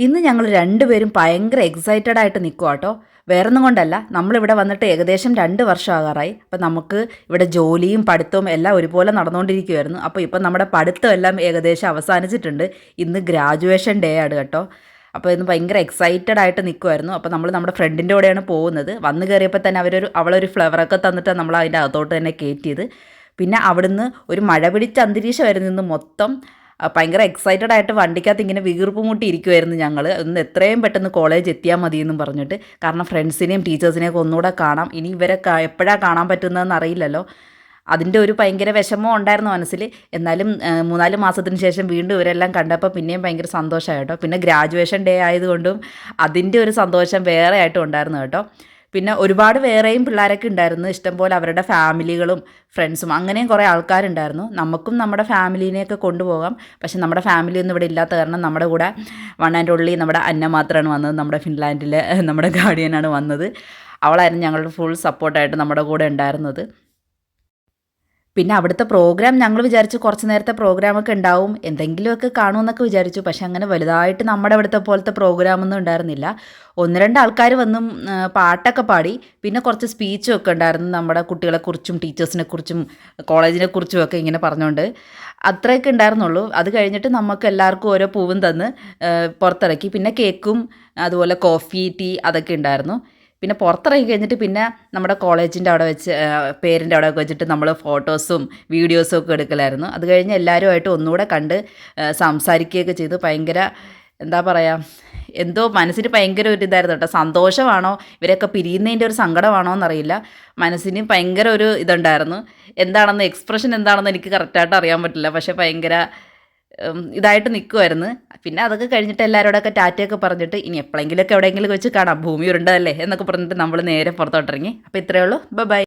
ഇന്ന് ഞങ്ങൾ രണ്ടുപേരും ഭയങ്കര എക്സൈറ്റഡ് ആയിട്ട് നിൽക്കുക കേട്ടോ. വേറൊന്നും കൊണ്ടല്ല, നമ്മളിവിടെ വന്നിട്ട് ഏകദേശം 2 വർഷം ആകാറായി. അപ്പം നമുക്ക് ഇവിടെ ജോലിയും പഠിത്തവും എല്ലാം ഒരുപോലെ നടന്നുകൊണ്ടിരിക്കുമായിരുന്നു. അപ്പോൾ ഇപ്പം നമ്മുടെ പഠിത്തം എല്ലാം ഏകദേശം അവസാനിച്ചിട്ടുണ്ട്. ഇന്ന് ഗ്രാജുവേഷൻ ഡേ ആണ് കേട്ടോ. അപ്പോൾ ഇന്ന് ഭയങ്കര എക്സൈറ്റഡ് ആയിട്ട് നിൽക്കുമായിരുന്നു. അപ്പോൾ നമ്മൾ നമ്മുടെ ഫ്രണ്ടിൻ്റെ കൂടെയാണ് പോകുന്നത്. വന്ന് കയറിയപ്പോൾ തന്നെ അവളൊരു ഫ്ലവറൊക്കെ തന്നിട്ട് നമ്മൾ അതിൻ്റെ അകത്തോട്ട് തന്നെ കയറ്റിയത്. പിന്നെ അവിടുന്ന് ഒരു മഴ പിടിച്ച അന്തരീക്ഷമായിരുന്നു ഇന്ന് മൊത്തം. ഭയങ്കര എക്സൈറ്റഡ് ആയിട്ട് വണ്ടിക്കകത്ത് ഇങ്ങനെ വീർപ്പ് മുട്ടി ഇരിക്കുമായിരുന്നു ഞങ്ങൾ. ഒന്ന് എത്രയും പെട്ടെന്ന് കോളേജ് എത്തിയാൽ മതിയെന്നും പറഞ്ഞിട്ട്. കാരണം ഫ്രണ്ട്സിനെയും ടീച്ചേഴ്സിനെയൊക്കെ ഒന്നുകൂടെ കാണാം. ഇനി ഇവരെ എപ്പോഴാണ് കാണാൻ പറ്റുന്നതെന്ന് അറിയില്ലല്ലോ. അതിൻ്റെ ഒരു ഭയങ്കര വിഷമം ഉണ്ടായിരുന്നു മനസ്സിൽ. എന്നാലും 3-4 മാസത്തിന് ശേഷം വീണ്ടും ഇവരെല്ലാം കണ്ടപ്പോൾ പിന്നെയും ഭയങ്കര സന്തോഷമായി കേട്ടോ. പിന്നെ ഗ്രാജുവേഷൻ ഡേ ആയതുകൊണ്ടും അതിൻ്റെ ഒരു സന്തോഷം വേറെ ആയിട്ടും ഉണ്ടായിരുന്നു കേട്ടോ. പിന്നെ ഒരുപാട് വേറെയും പിള്ളേരൊക്കെ ഉണ്ടായിരുന്നു. ഇഷ്ടംപോലെ അവരുടെ ഫാമിലികളും ഫ്രണ്ട്സും അങ്ങനെയും കുറേ ആൾക്കാരുണ്ടായിരുന്നു. നമുക്കും നമ്മുടെ ഫാമിലീനെയൊക്കെ കൊണ്ടുപോകാം. പക്ഷെ നമ്മുടെ ഫാമിലിയൊന്നും ഇവിടെ ഇല്ലാത്ത കാരണം നമ്മുടെ കൂടെ വൺ ആൻഡ് ഓൺലി നമ്മുടെ അന്ന മാത്രമാണ് വന്നത്. നമ്മുടെ ഫിൻലാൻഡിലെ നമ്മുടെ ഗാർഡിയനാണ് വന്നത്. അവളായിരുന്നു ഞങ്ങളുടെ ഫുൾ സപ്പോർട്ടായിട്ട് നമ്മുടെ കൂടെ ഉണ്ടായിരുന്നത്. പിന്നെ അവിടുത്തെ പ്രോഗ്രാം ഞങ്ങൾ വിചാരിച്ചു കുറച്ച് നേരത്തെ പ്രോഗ്രാമൊക്കെ ഉണ്ടാവും, എന്തെങ്കിലുമൊക്കെ കാണുമെന്നൊക്കെ വിചാരിച്ചു. പക്ഷെ അങ്ങനെ വലുതായിട്ട് നമ്മുടെ അവിടുത്തെ പോലത്തെ പ്രോഗ്രാമൊന്നും ഉണ്ടായിരുന്നില്ല. 1-2 ആൾക്കാർ വന്നും പാട്ടൊക്കെ പാടി. പിന്നെ കുറച്ച് സ്പീച്ചും ഒക്കെ ഉണ്ടായിരുന്നു, നമ്മുടെ കുട്ടികളെക്കുറിച്ചും ടീച്ചേഴ്സിനെക്കുറിച്ചും കോളേജിനെക്കുറിച്ചും ഒക്കെ ഇങ്ങനെ പറഞ്ഞുകൊണ്ട്. അത്രയൊക്കെ ഉണ്ടായിരുന്നുള്ളൂ. അത് കഴിഞ്ഞിട്ട് നമുക്ക് എല്ലാവർക്കും ഓരോ പൂവും തന്ന് പുറത്തിറക്കി. പിന്നെ കേക്കും അതുപോലെ കോഫി ടീ അതൊക്കെ ഉണ്ടായിരുന്നു. പിന്നെ പുറത്തിറങ്ങി കഴിഞ്ഞിട്ട് പിന്നെ നമ്മുടെ കോളേജിൻ്റെ അവിടെ വെച്ച് പേരിൻ്റെ അവിടെ വെച്ചിട്ട് നമ്മൾ ഫോട്ടോസും വീഡിയോസും ഒക്കെ എടുക്കലായിരുന്നു. അത് കഴിഞ്ഞ് എല്ലാവരുമായിട്ട് ഒന്നുകൂടെ കണ്ട് സംസാരിക്കുകയൊക്കെ ചെയ്തു. ഭയങ്കര എന്താ പറയുക, എന്തോ മനസ്സിന് ഭയങ്കര ഒരു ഇതായിരുന്നു കേട്ടോ. സന്തോഷമാണോ ഇവരൊക്കെ പിരിയുന്നതിൻ്റെ ഒരു സങ്കടമാണോ എന്നറിയില്ല. മനസ്സിന് ഭയങ്കര ഒരു ഇതുണ്ടായിരുന്നു. എന്താണെന്ന് എക്സ്പ്രഷൻ എന്താണെന്ന് എനിക്ക് കറക്റ്റായിട്ട് അറിയാൻ പറ്റില്ല. പക്ഷേ ഭയങ്കര ഇതായിട്ട് നിൽക്കുമായിരുന്നു. പിന്നെ അതൊക്കെ കഴിഞ്ഞിട്ട് എല്ലാവരോടൊക്കെ ടാറ്റയൊക്കെ പറഞ്ഞിട്ട് ഇനി എപ്പോഴെങ്കിലുമൊക്കെ എവിടെയെങ്കിലും വെച്ച് കാണാം, ഭൂമി ഉരുണ്ടതല്ലേ എന്നൊക്കെ പറഞ്ഞിട്ട് നമ്മൾ നേരെ പുറത്തോട്ടിറങ്ങി. അപ്പോൾ ഇത്രയേ ഉള്ളൂ. ബൈ.